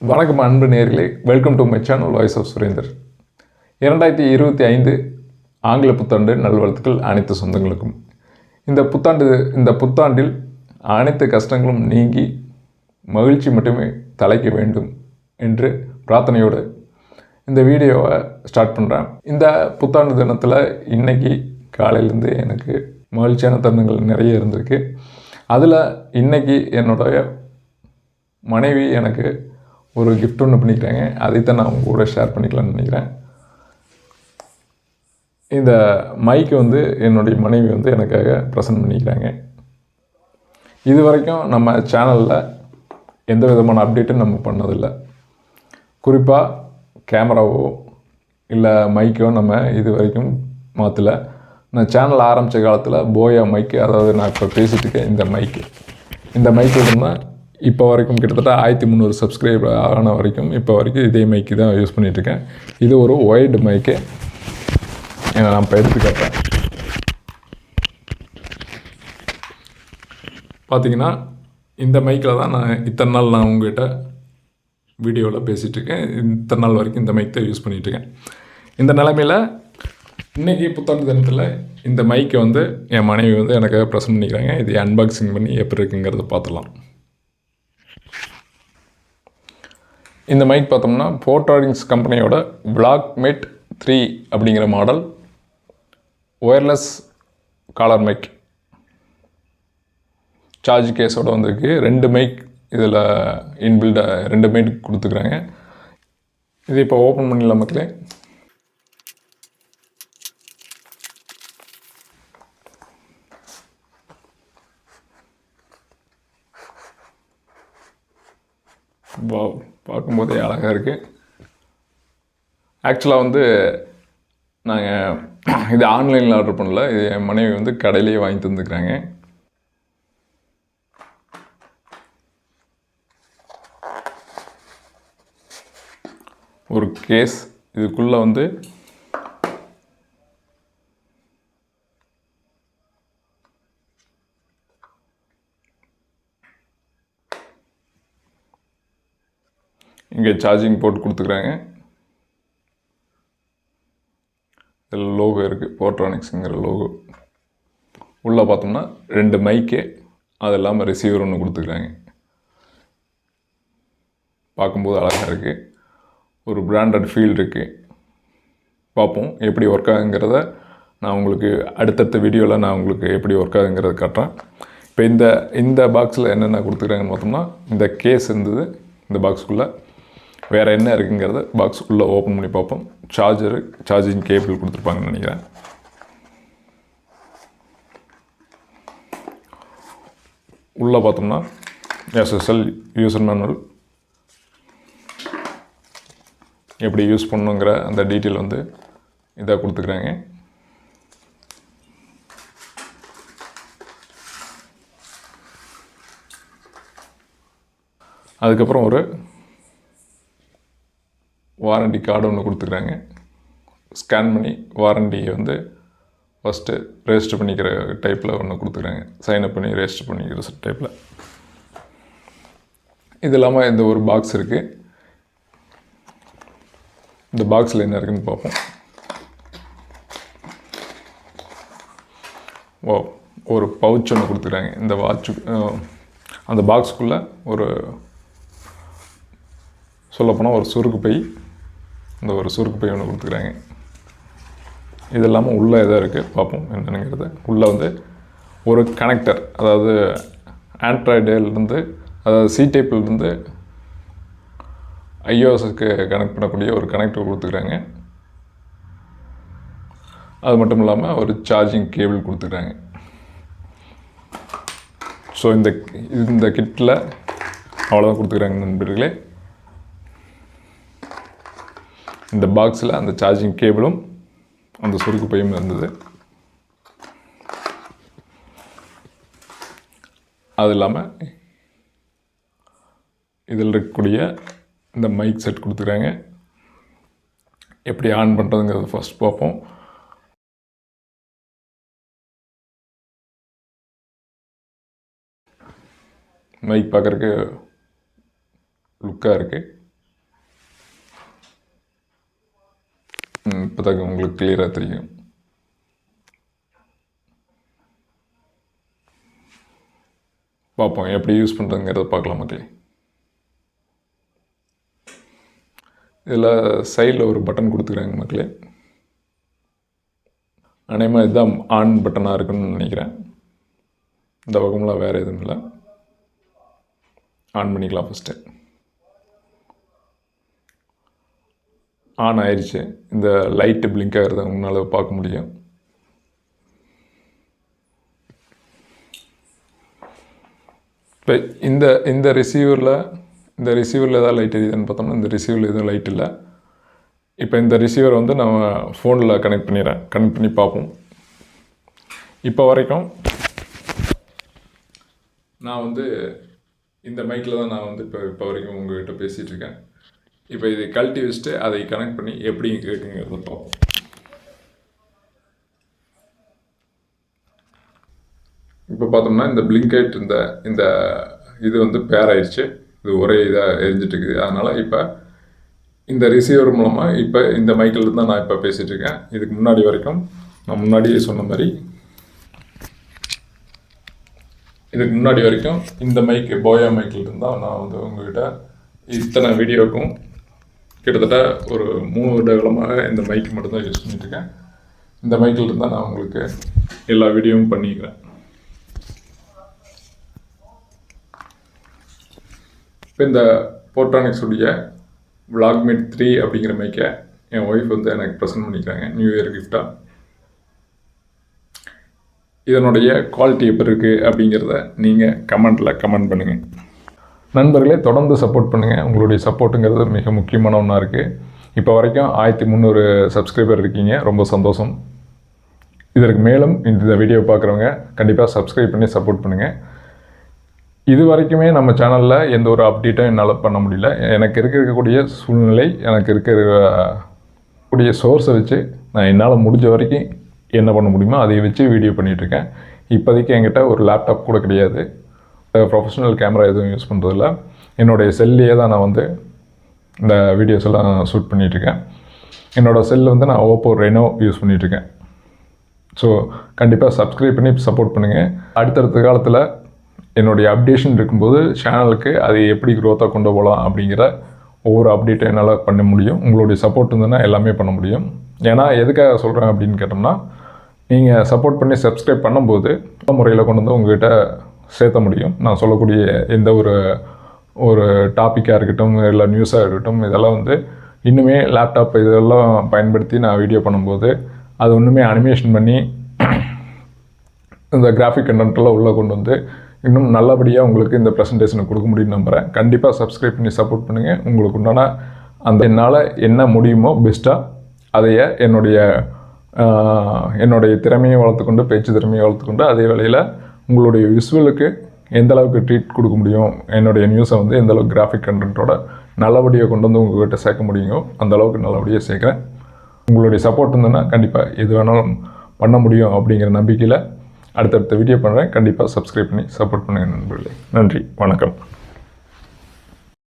வணக்கம் அன்பு நேயர்களே, welcome to my channel voice of Surender. 2025 ஆங்கில புத்தாண்டு நல்வாழ்த்துக்கள் அனைத்து சொந்தங்களுக்கும். இந்த புத்தாண்டில் அனைத்து கஷ்டங்களும் நீங்கி மகிழ்ச்சி மட்டுமே தலைக்க வேண்டும் என்று பிரார்த்தனையோடு இந்த வீடியோவை ஸ்டார்ட் பண்ணுறேன். இந்த புத்தாண்டு தினத்தில் இன்றைக்கி காலையிலேருந்து எனக்கு மகிழ்ச்சியான தருணங்கள் நிறைய இருந்திருக்கு. அதில் இன்றைக்கி என்னுடைய மனைவி எனக்கு ஒரு கிஃப்ட் ஒன்று பண்ணிக்கிறாங்க. அதைத்தான் நான் உங்க கூட ஷேர் பண்ணிக்கலாம்னு நினைக்கிறேன். இந்த மைக்கு என்னுடைய மனைவி எனக்காக ப்ரெசென்ட் பண்ணிக்கிறாங்க. இது வரைக்கும் நம்ம சேனலில் எந்த விதமான அப்டேட்டும் நம்ம பண்ணதில்லை. குறிப்பாக கேமராவோ இல்லை மைக்கோ நம்ம இது வரைக்கும் மாற்றலை. நான் சேனல் ஆரம்பித்த காலத்தில் போயா மைக்கு, அதாவது நான் இப்போ பேசிகிட்டு இருக்கேன் இந்த மைக்கு தான் இப்போ வரைக்கும் கிட்டத்தட்ட 1300 சப்ஸ்கிரைபர் ஆன வரைக்கும் இப்போ வரைக்கும் இதே மைக்கு தான் யூஸ் பண்ணிகிட்ருக்கேன். இது ஒரு ஒயர்டு மைக்கு. நான் இப்போ எடுத்து காட்டுறேன். பார்த்தீங்கன்னா இந்த மைக்கில் தான் இத்தனை நாள் நான் உங்கள்கிட்ட வீடியோவில் பேசிகிட்ருக்கேன். இத்தனை நாள் வரைக்கும் இந்த மைக் தான் யூஸ் பண்ணிகிட்ருக்கேன். இந்த நிலைமையில் இன்றைக்கி புத்தாண்டு தினத்தில் இந்த மைக்கை என் மனைவி எனக்காக ப்ரெசென்ட் பண்ணிக்கிறாங்க. இது அன்பாக்சிங் பண்ணி எப்படி இருக்குங்கிறத பார்த்துலாம். இந்த மைக் பார்த்தோம்னா போர்ட்ரானிக்ஸ் கம்பெனியோட பிளாக்மேட் 3 அப்படிங்கிற model wireless collar mic. Charge கேஸோடு வந்திருக்கு. 2 மைக் இதில் இன்பில்டாக 2 மைக் கொடுத்துக்கிறாங்க. இது இப்போ ஓப்பன் பண்ணிடலாம் மக்களே. வாவ், பார்க்கும்போதே அழகாக இருக்குது. ஆக்சுவலாக நாங்கள் இது ஆன்லைனில் ஆர்டர் பண்ணல. இது என் மனைவி கடையிலேயே வாங்கி தந்துக்கிறாங்க. ஒரு கேஸ், இதுக்குள்ளே இங்கே சார்ஜிங் போட்டு கொடுத்துக்கிறாங்க. இதில் லோகோ இருக்குது, போர்ட்ரானிக்ஸுங்கிற லோகோ. உள்ளே பார்த்தோம்னா 2 மைக்கு, அது இல்லாமல் ரிசீவர் ஒன்று கொடுத்துக்கிறாங்க. பார்க்கும்போது அழகாக இருக்குது. ஒரு பிராண்டட் ஃபீல் இருக்குது. பார்ப்போம் எப்படி ஒர்க் ஆகுங்கிறத நான் உங்களுக்கு அடுத்தடுத்த வீடியோவில் நான் உங்களுக்கு எப்படி ஒர்க் ஆகுங்கிறத காட்டுறேன். இப்போ இந்த பாக்ஸில் என்னென்ன கொடுத்துக்கிறாங்கன்னு பார்த்தோம்னா, இந்த கேஸ் இருந்தது. இந்த பாக்ஸுக்குள்ளே வேறு என்ன இருக்குங்கிறத பாக்ஸுக்குள்ளே ஓப்பன் பண்ணி பார்ப்போம். சார்ஜிங் கேபிள் கொடுத்துருப்பாங்கன்னு நினைக்கிறேன். உள்ளே பார்த்தோம்னா எஸ்எஸ்எல் யூசர் மேனுவல், எப்படி யூஸ் பண்ணணுங்கிற அந்த டீட்டெயில் இதாக கொடுத்துக்கிறாங்க. அதுக்கப்புறம் ஒரு வாரண்டி கார்டு ஒன்று கொடுத்துக்கிறாங்க. ஸ்கேன் பண்ணி வாரண்டியை ஃபஸ்ட்டு ரெஜிஸ்டர் பண்ணிக்கிற டைப்பில் ஒன்று கொடுத்துக்கிறாங்க. சைன்அப் பண்ணி ரெஜிஸ்டர் பண்ணிக்கிற டைப்பில். இது இல்லாமல் இந்த ஒரு பாக்ஸ் இருக்குது. இந்த பாக்ஸில் என்ன இருக்குதுன்னு பார்ப்போம். ஒரு பவுச் ஒன்று கொடுத்துக்கிறாங்க. இந்த வாட்சு அந்த பாக்ஸுக்குள்ளே ஒரு சொல்லப்போனால் ஒரு சுருக்கு பை, ஒரு சுருக்கு பை ஒன்று கொடுத்துக்கிறாங்க. இது இல்லாமல் உள்ளே எதாக இருக்குது பார்ப்போம் என்னென்னுங்கிறது. உள்ளே ஒரு கனெக்டர், அதாவது ஆண்ட்ராய்டிலேருந்து, அதாவது சி டைப்லேருந்து ஐஓஎஸ்க்கு கனெக்ட் பண்ணக்கூடிய ஒரு கனெக்டர் கொடுத்துக்கிறாங்க. அது மட்டும் இல்லாமல் ஒரு சார்ஜிங் கேபிள் கொடுத்துக்கிறாங்க. ஸோ இந்த கிட்டில் அவ்வளோதான் கொடுத்துக்கிறாங்க நண்பர்களே. இந்த பாக்ஸில் அந்த சார்ஜிங் கேபிளும் அந்த சுருக்கு பையும் இருந்தது. அது இல்லாமல் இதில் இருக்கக்கூடிய இந்த மைக் செட் கொடுத்துக்கிறாங்க. எப்படி ஆன் பண்ணுறதுங்கிறத ஃபஸ்ட் பார்ப்போம். மைக் பார்க்குறக்கு லுக்காக இருக்குது. இப்போ தான் உங்களுக்கு கிளியராக தெரியும். பார்ப்போம் எப்படி யூஸ் பண்ணுறதுங்கிறத பார்க்கலாம் மக்களே. இதில் சைடில் ஒரு பட்டன் கொடுத்துக்கிறாங்க மக்களே. அநேகமாக இதுதான் ஆன் பட்டனாக இருக்குன்னு நினைக்கிறேன். இந்த பக்கம்லாம் வேறு எதுவும் இல்லை. ஆன் பண்ணிக்கலாம். ஃபஸ்ட்டு ஆன் ஆயிடுச்சு. இந்த லைட்டு பிளிங்க் ஆகிறத உங்களால் பார்க்க முடியும். இப்போ இந்த ரிசீவரில் ஏதாவது லைட் எரியுதுன்னு பார்த்தோம்னா இந்த ரிசீவரில் எதுவும் லைட் இல்லை. இப்போ இந்த ரிசீவர் வந்து நம்ம ஃபோனில் கனெக்ட் பண்ணி பார்ப்போம். இப்போ வரைக்கும் நான் வந்து இந்த மைக்கில் தான் நான் வந்து இப்போ வரைக்கும் உங்கள்கிட்ட பேசிகிட்டு இருக்கேன். இப்போ இதை கழட்டி வச்சுட்டு அதை கனெக்ட் பண்ணி எப்படி கேட்குங்கிறத பார்ப்போம். இப்போ பார்த்தோம்னா இந்த பிளிங்க் ஆகிட்டு இருந்த இந்த இது வந்து பேர் ஆயிடுச்சு. இது ஒரே இதாக எரிஞ்சிட்டு இருக்குது. அதனால் இப்போ இந்த ரிசீவர் மூலமாக இப்போ இந்த மைக்கில் தான் நான் இப்போ பேசிகிட்டு இருக்கேன். இதுக்கு முன்னாடி வரைக்கும் நான் முன்னாடியே சொன்ன மாதிரி இந்த மைக்கு போயா மைக்கில் இருந்தால் நான் வந்து உங்கள்கிட்ட இத்தனை வீடியோக்கும் கிட்டத்தட்ட ஒரு 3 வருட காலமாக இந்த மைக்கு மட்டும்தான் யூஸ் பண்ணிட்டுருக்கேன். இந்த மைக்கில் இருந்தால் நான் உங்களுக்கு எல்லா வீடியோவும் பண்ணிக்கிறேன். இப்போ இந்த போர்ட்ரானிக்ஸுடைய Vlogmate 3 அப்படிங்கிற மைக்கை என் ஒய்ஃப் வந்து எனக்கு ப்ரெசென்ட் பண்ணிக்கிறாங்க நியூ இயர் கிஃப்டாக. இதனுடைய குவாலிட்டி எப்படி இருக்குது அப்படிங்கிறத நீங்கள் கமெண்ட் பண்ணுங்கள். நண்பர்களே, தொடர்ந்து சப்போர்ட் பண்ணுங்கள். உங்களுடைய சப்போர்ட்டுங்கிறது மிக முக்கியமான ஒன்றா இருக்குது. இப்போ வரைக்கும் 1300 சப்ஸ்கிரைபர் இருக்கீங்க. ரொம்ப சந்தோஷம். இதற்கு மேலும் இந்த வீடியோ பார்க்குறவங்க கண்டிப்பாக சப்ஸ்கிரைப் பண்ணி சப்போர்ட் பண்ணுங்கள். இது வரைக்குமே நம்ம சேனலில் எந்த ஒரு அப்டேட்டும் என்னால் பண்ண முடியல. எனக்கு இருக்கக்கூடிய சூழ்நிலை, எனக்கு இருக்கக்கூடிய சோர்ஸை வச்சு நான் என்னால் முடிஞ்ச வரைக்கும் என்ன பண்ண முடியுமோ அதை வச்சு வீடியோ பண்ணிகிட்ருக்கேன். இப்போதைக்கு என்கிட்ட ஒரு லேப்டாப் கூட கிடையாது. ப்ரொஃபஷ்னல் கேமரா எதுவும் யூஸ் பண்ணுறதில்ல. என்னுடைய செல்லையே தான் நான் வந்து இந்த வீடியோஸ் எல்லாம் ஷூட் பண்ணிகிட்ருக்கேன். என்னோடய செல் வந்து நான் ஓப்போ ரெனோ யூஸ் பண்ணிகிட்ருக்கேன். ஸோ கண்டிப்பாக சப்ஸ்கிரைப் பண்ணி சப்போர்ட் பண்ணுங்கள். அடுத்தடுத்த காலத்தில் என்னுடைய அப்டேஷன் இருக்கும்போது சேனலுக்கு அதை எப்படி க்ரோத்தாக கொண்டு போகலாம் அப்படிங்கிற ஒவ்வொரு அப்டேட்டும் என்னால் பண்ண முடியும். உங்களுடைய சப்போர்ட் இருந்ததுன்னா எல்லாமே பண்ண முடியும். ஏன்னா எதுக்காக சொல்கிறேன் அப்படின்னு கேட்டோம்னா, நீங்கள் சப்போர்ட் பண்ணி சப்ஸ்கிரைப் பண்ணும்போது முறையில் கொண்டு வந்து உங்கள்கிட்ட சேர்த்த முடியும். நான் சொல்லக்கூடிய எந்த ஒரு டாப்பிக்காக இருக்கட்டும், இல்லை நியூஸாக இருக்கட்டும், இதெல்லாம் வந்து இன்னுமே லேப்டாப் இதெல்லாம் பயன்படுத்தி நான் வீடியோ பண்ணும்போது அது ஒன்றுமே அனிமேஷன் பண்ணி இந்த கிராஃபிக் கண்டென்ட்டெல்லாம் உள்ளே கொண்டு வந்து இன்னும் நல்லபடியாக உங்களுக்கு இந்த ப்ரெசன்டேஷனை கொடுக்க முடியும்னு நம்புகிறேன். கண்டிப்பாக சப்ஸ்கிரைப் பண்ணி சப்போர்ட் பண்ணுங்கள். உங்களுக்கு உண்டான அந்த என்னால் என்ன முடியுமோ பெஸ்ட்டாக அதையே என்னுடைய திறமையை வளர்த்துக்கொண்டு, பேச்சு திறமையை வளர்த்துக்கொண்டு, அதே வேளையில் உங்களுடைய விஷுவலுக்கு எந்த அளவுக்கு ட்ரீட் கொடுக்க முடியும், என்னுடைய நியூஸை வந்து எந்த அளவுக்கு கிராஃபிக் கண்டென்ட்டோட நல்லபடியாக கொண்டு வந்து உங்கள்கிட்ட சேர்க்க முடியுமோ அந்த அளவுக்கு நல்லபடியாக சேர்க்குறேன். உங்களுடைய சப்போர்ட் இருந்ததுன்னா கண்டிப்பாக எது வேணாலும் பண்ண முடியும் அப்படிங்கிற நம்பிக்கையில் அடுத்தடுத்த வீடியோ பண்ணுறேன். கண்டிப்பாக சப்ஸ்கிரைப் பண்ணி சப்போர்ட் பண்ணுங்கள் நண்பர்களே. நன்றி, வணக்கம்.